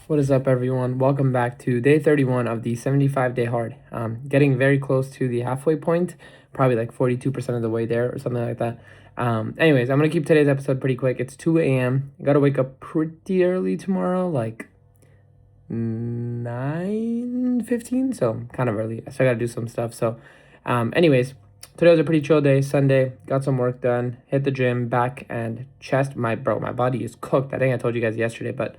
What is up, everyone? Welcome back to day 31 of the 75-day hard. Getting very close to the halfway point, probably like 42% of the way there or something like that. Anyways, I'm going to keep today's episode pretty quick. It's 2 a.m. Got to wake up pretty early tomorrow, like 9:15, so kind of early. So I got to do some stuff. So, anyways, today was a pretty chill day, Sunday. Got some work done, hit the gym, back and chest. My body is cooked. I think I told you guys yesterday, but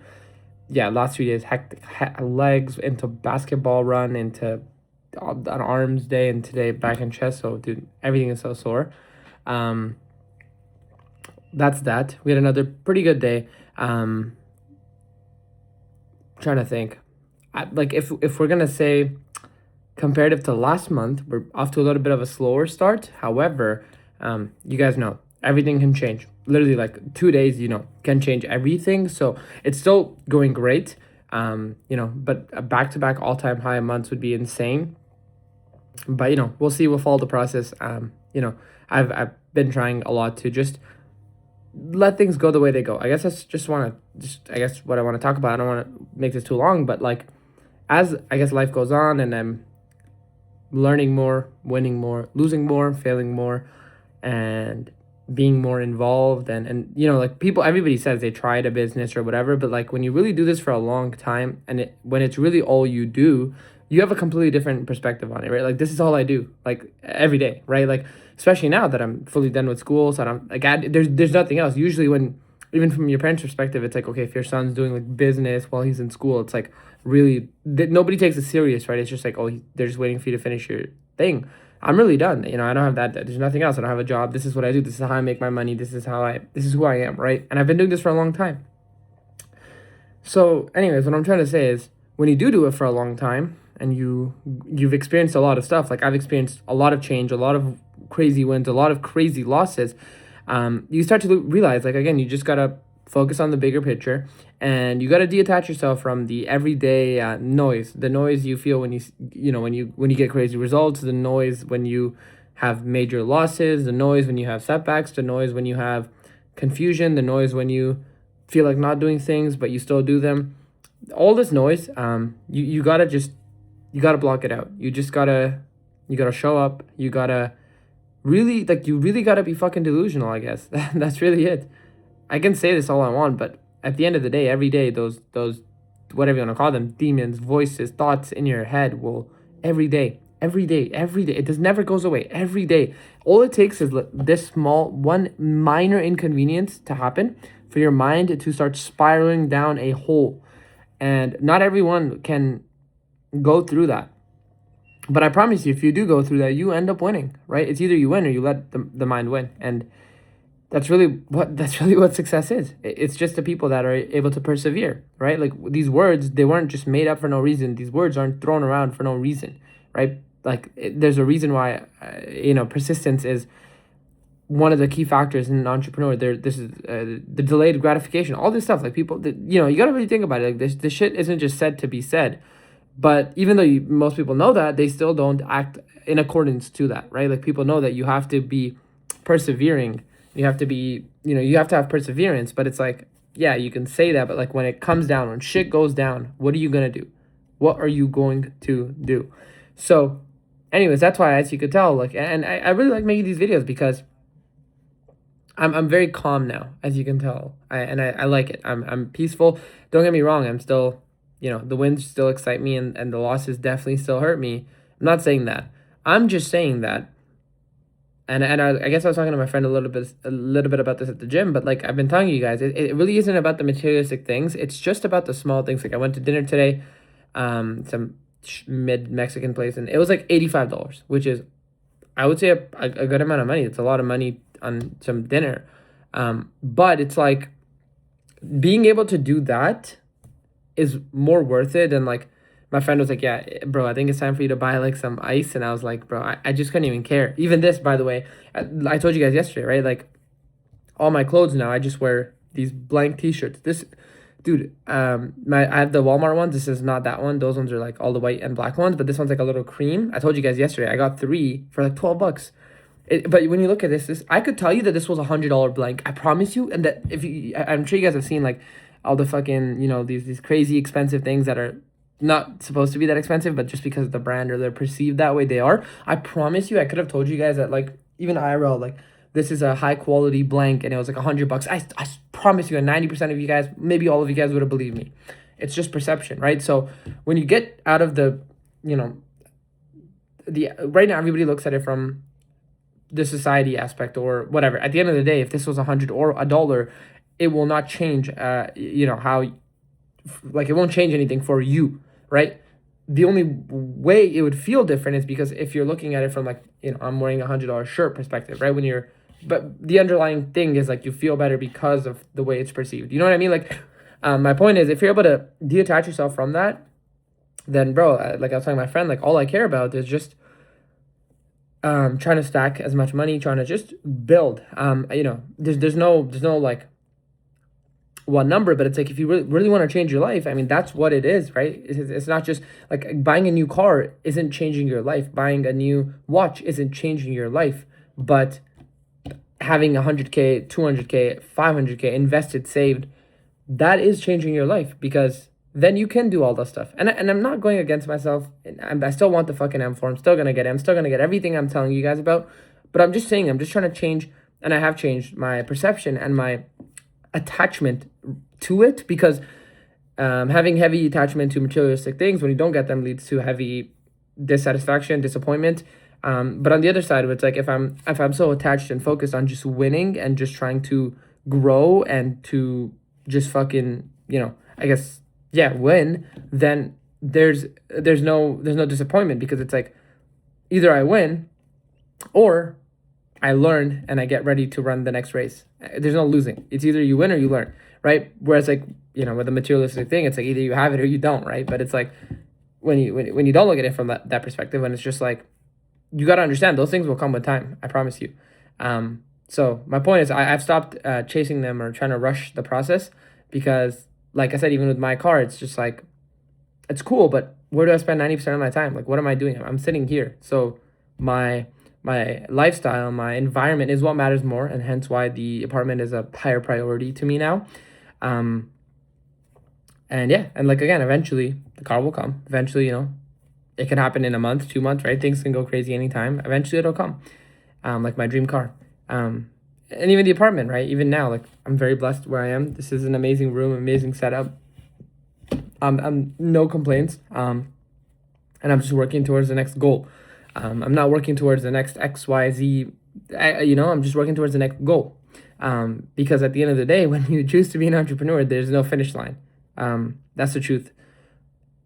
yeah, last 3 days, hectic. Legs into basketball run, into an arms day, and today back and chest. So, dude, everything is so sore. Um, that's that. We had another pretty good day. Trying to think, like if we're gonna say comparative to last month, we're off to a little bit of a slower start. However, you guys know everything can change. Literally, like 2 days, can change everything. So it's still going great. But a back-to-back all-time high months would be insane. But we'll see. We'll follow the process. I've been trying a lot to just let things go the way they go. I guess that's I guess what I want to talk about. I don't want to make this too long, but like as I guess life goes on and I'm learning more, winning more, losing more, failing more, and being more involved and like everybody says they tried a business or whatever, but like when you really do this for a long time and when it's really all you do, you have a completely different perspective on it, right? Like this is all I do, like every day, right? Like especially now that I'm fully done with school, so I don't like there's nothing else. Usually when even from your parents' perspective, it's like, okay, if your son's doing like business while he's in school, it's like really nobody takes it serious, right? It's just like, oh, they're just waiting for you to finish your thing. I'm really done. I don't have that. There's nothing else. I don't have a job. This is what I do. This is how I make my money. This is who I am, right? And I've been doing this for a long time. So, anyways, what I'm trying to say is when you do it for a long time and you've experienced a lot of stuff, like I've experienced a lot of change, a lot of crazy wins, a lot of crazy losses, you start to realize, like, again, you just got to focus on the bigger picture and you got to detach yourself from the everyday noise, the noise you feel when you get crazy results, the noise when you have major losses, the noise when you have setbacks, the noise when you have confusion, the noise when you feel like not doing things but you still do them. All this noise, you gotta block it out. You gotta show up. You gotta you really gotta be fucking delusional, I guess. That's really it. I can say this all I want, but at the end of the day, every day, those whatever you want to call them, demons, voices, thoughts in your head will every day, it does never goes away. Every day, all it takes is this small one minor inconvenience to happen for your mind to start spiraling down a hole, and not everyone can go through that. But I promise you, if you do go through that, you end up winning, right? It's either you win or you let the mind win, and that's really what success is. It's just the people that are able to persevere, right? Like these words, they weren't just made up for no reason. These words aren't thrown around for no reason, right? Like there's a reason why persistence is one of the key factors in an entrepreneur. This is the delayed gratification, all this stuff. Like people, you gotta really think about it. Like this shit isn't just said to be said. But even though most people know that, they still don't act in accordance to that, right? Like people know that you have to be persevering. You have to be, you have to have perseverance. But it's like, yeah, you can say that, but like when it comes down, when shit goes down, what are you gonna do? What are you going to do? So, anyways, that's why, as you could tell, like, and I really like making these videos because I'm very calm now, as you can tell. I like it. I'm peaceful. Don't get me wrong. I'm still, the wins still excite me and the losses definitely still hurt me. I'm not saying that. I'm just saying that. And I guess I was talking to my friend a little bit about this at the gym, but like I've been telling you guys, it really isn't about the materialistic things. It's just about the small things. Like I went to dinner today, some mid Mexican place, and it was like $85, which is, I would say, a good amount of money. It's a lot of money on some dinner. But it's like being able to do that is more worth it. And like my friend was like, yeah, bro, I think it's time for you to buy like some ice. And I was like, bro, I just couldn't even care. Even this, by the way, I told you guys yesterday, right? Like all my clothes now, I just wear these blank t-shirts. This, dude, I have the Walmart ones. This is not that one. Those ones are like all the white and black ones, but this one's like a little cream. I told you guys yesterday, I got 3 for like $12. But when you look at this, I could tell you that this was $100 blank. I promise you. And that I'm sure you guys have seen like all the fucking, these crazy expensive things that are not supposed to be that expensive, but just because of the brand or they're perceived that way, they are. I promise you, I could have told you guys that, like, even IRL, like, this is a high quality blank and it was like $100. I promise you, 90% of you guys, maybe all of you guys would have believed me. It's just perception, right? So when you get out of the, right now everybody looks at it from the society aspect or whatever. At the end of the day, if this was $100 or $1, it will not change, how, like, it won't change anything for you, right? The only way it would feel different is because if you're looking at it from, like, I'm wearing $100 shirt perspective, right? But the underlying thing is, like, you feel better because of the way it's perceived. You know what I mean? Like, my point is, if you're able to detach yourself from that, then, bro, like I was telling my friend, like, all I care about is just trying to stack as much money, trying to just build. There's no like one number, but it's like, if you really want to change your life, I mean, that's what it is, right? It's not just like buying a new car isn't changing your life. Buying a new watch isn't changing your life, but having 100K, 200K, 500K invested, saved, that is changing your life, because then you can do all that stuff. And I'm not going against myself. I still want the fucking M4. I'm still going to get it. I'm still going to get everything I'm telling you guys about. But I'm just saying, I'm just trying to change, and I have changed my perception and my attachment to it, because having heavy attachment to materialistic things, when you don't get them, leads to heavy dissatisfaction, disappointment. But on the other side of it, it's like, if I'm so attached and focused on just winning and just trying to grow and to just fucking, I guess, win, then there's no disappointment, because it's like, either I win or I learn and I get ready to run the next race. There's no losing. It's either you win or you learn, right? Whereas, like, with a materialistic thing, it's like, either you have it or you don't, right? But it's like, when you don't look at it from that perspective, and it's just like, you got to understand, those things will come with time. I promise you. So my point is, I've stopped chasing them or trying to rush the process, because, like I said, even with my car, it's just like, it's cool, but where do I spend 90% of my time? Like, what am I doing? I'm sitting here. So my lifestyle, my environment is what matters more, and hence why the apartment is a higher priority to me now. And like, again, eventually the car will come. Eventually, it can happen in a month, 2 months, right? Things can go crazy anytime. Eventually it'll come. Like my dream car. And even the apartment, right? Even now, like, I'm very blessed where I am. This is an amazing room, amazing setup. I'm no complaints. And I'm just working towards the next goal. I'm not working towards the next XYZ. I'm just working towards the next goal. Because at the end of the day, when you choose to be an entrepreneur, there's no finish line. That's the truth.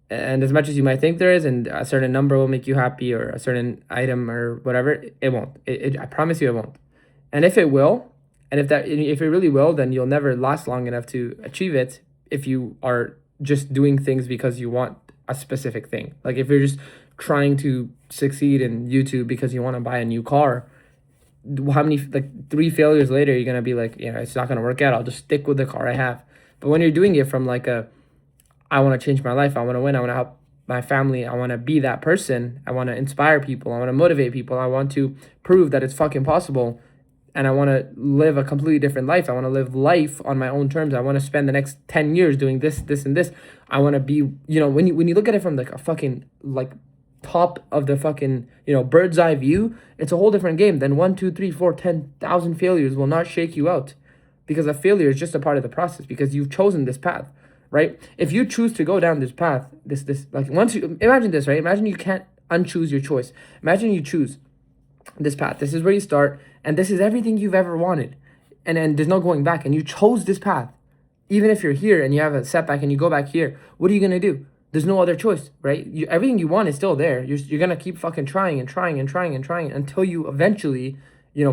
And as much as you might think there is, and a certain number will make you happy, or a certain item or whatever, it won't. I promise you, it won't. And if it will, and if it really will, then you'll never last long enough to achieve it, if you are just doing things because you want a specific thing. Like, if you're just trying to succeed in YouTube because you want to buy a new car, how many, like, 3 failures later, you're going to be like, it's not going to work out. I'll just stick with the car I have. But when you're doing it from like I want to change my life, I want to win, I want to help my family, I want to be that person, I want to inspire people, I want to motivate people, I want to prove that it's fucking possible, and I want to live a completely different life. I want to live life on my own terms. I want to spend the next 10 years doing this, and this. I want to be, when you look at it from like a fucking, like, top of the fucking, bird's eye view, it's a whole different game. Than 1, 2, 3, 4, 10,000 failures will not shake you out, because a failure is just a part of the process, because you've chosen this path. Right? If you choose to go down this path, this like, once you imagine this, right? Imagine you can't unchoose your choice. Imagine you choose this path. This is where you start, and this is everything you've ever wanted. And there's no going back, and you chose this path. Even if you're here and you have a setback and you go back here, what are you gonna do? There's no other choice, right? Everything you want is still there. You're gonna keep fucking trying until you eventually,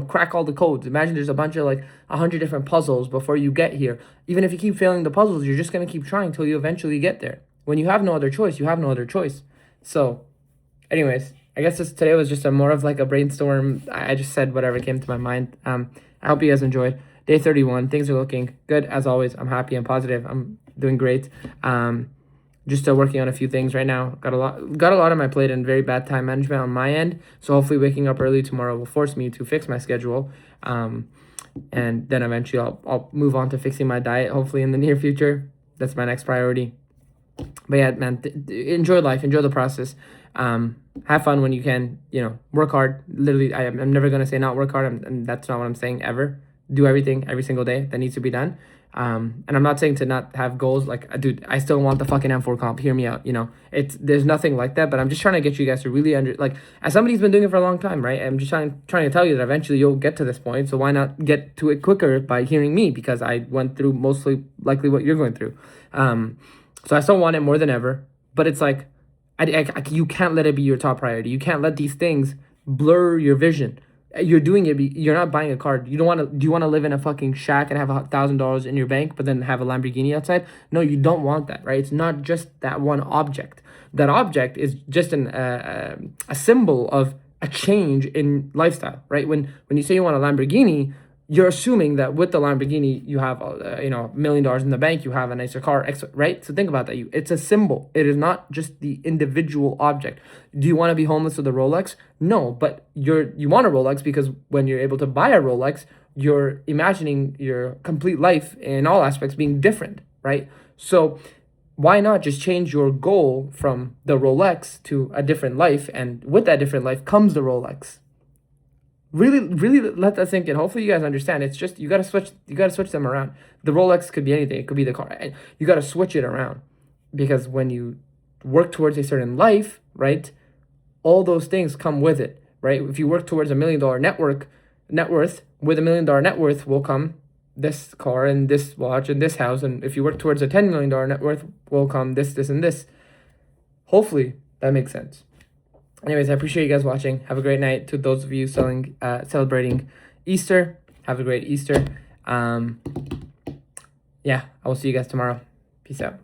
crack all the codes. Imagine there's a bunch of, like, 100 different puzzles before you get here. Even if you keep failing the puzzles, you're just going to keep trying until you eventually get there. When you have no other choice, you have no other choice. So, anyways, I guess today was just more of like a brainstorm. I just said whatever came to my mind. I hope you guys enjoyed. Day 31, things are looking good as always. I'm happy, I'm positive, I'm doing great. Just working on a few things right now. Got a lot on my plate, and very bad time management on my end. So hopefully waking up early tomorrow will force me to fix my schedule. And then eventually I'll move on to fixing my diet, hopefully in the near future. That's my next priority. But yeah, man, enjoy life, enjoy the process. Have fun when you can. Work hard. Literally, I'm never gonna say not work hard. And that's not what I'm saying ever. Do everything every single day that needs to be done. And I'm not saying to not have goals. Like, dude, I still want the fucking M4 comp. Hear me out. There's nothing like that. But I'm just trying to get you guys to really as somebody who's been doing it for a long time, right? I'm just trying to tell you that eventually you'll get to this point. So why not get to it quicker by hearing me? Because I went through mostly likely what you're going through. So I still want it more than ever, but it's like, you can't let it be your top priority. You can't let these things blur your vision. You're doing it. You're not buying a car. You don't want to. Do you want to live in a fucking shack and have $1,000 in your bank, but then have a Lamborghini outside? No, you don't want that, right? It's not just that one object. That object is just a symbol of a change in lifestyle, right? When you say you want a Lamborghini, you're assuming that with the Lamborghini, you have $1 million in the bank, you have a nicer car, right? So think about that. It's a symbol. It is not just the individual object. Do you want to be homeless with a Rolex? No, but you want a Rolex because when you're able to buy a Rolex, you're imagining your complete life in all aspects being different, right? So why not just change your goal from the Rolex to a different life, and with that different life comes the Rolex. Really, really let that sink in. Hopefully you guys understand. It's just you gotta switch them around. The Rolex could be anything. It could be the car. You gotta switch it around. Because when you work towards a certain life, right, all those things come with it, right? If you work towards $1 million net worth, with $1 million net worth will come this car and this watch and this house. And if you work towards a $10 million net worth, will come this, and this. Hopefully that makes sense. Anyways, I appreciate you guys watching. Have a great night. To those of you celebrating Easter, have a great Easter. Yeah, I will see you guys tomorrow. Peace out.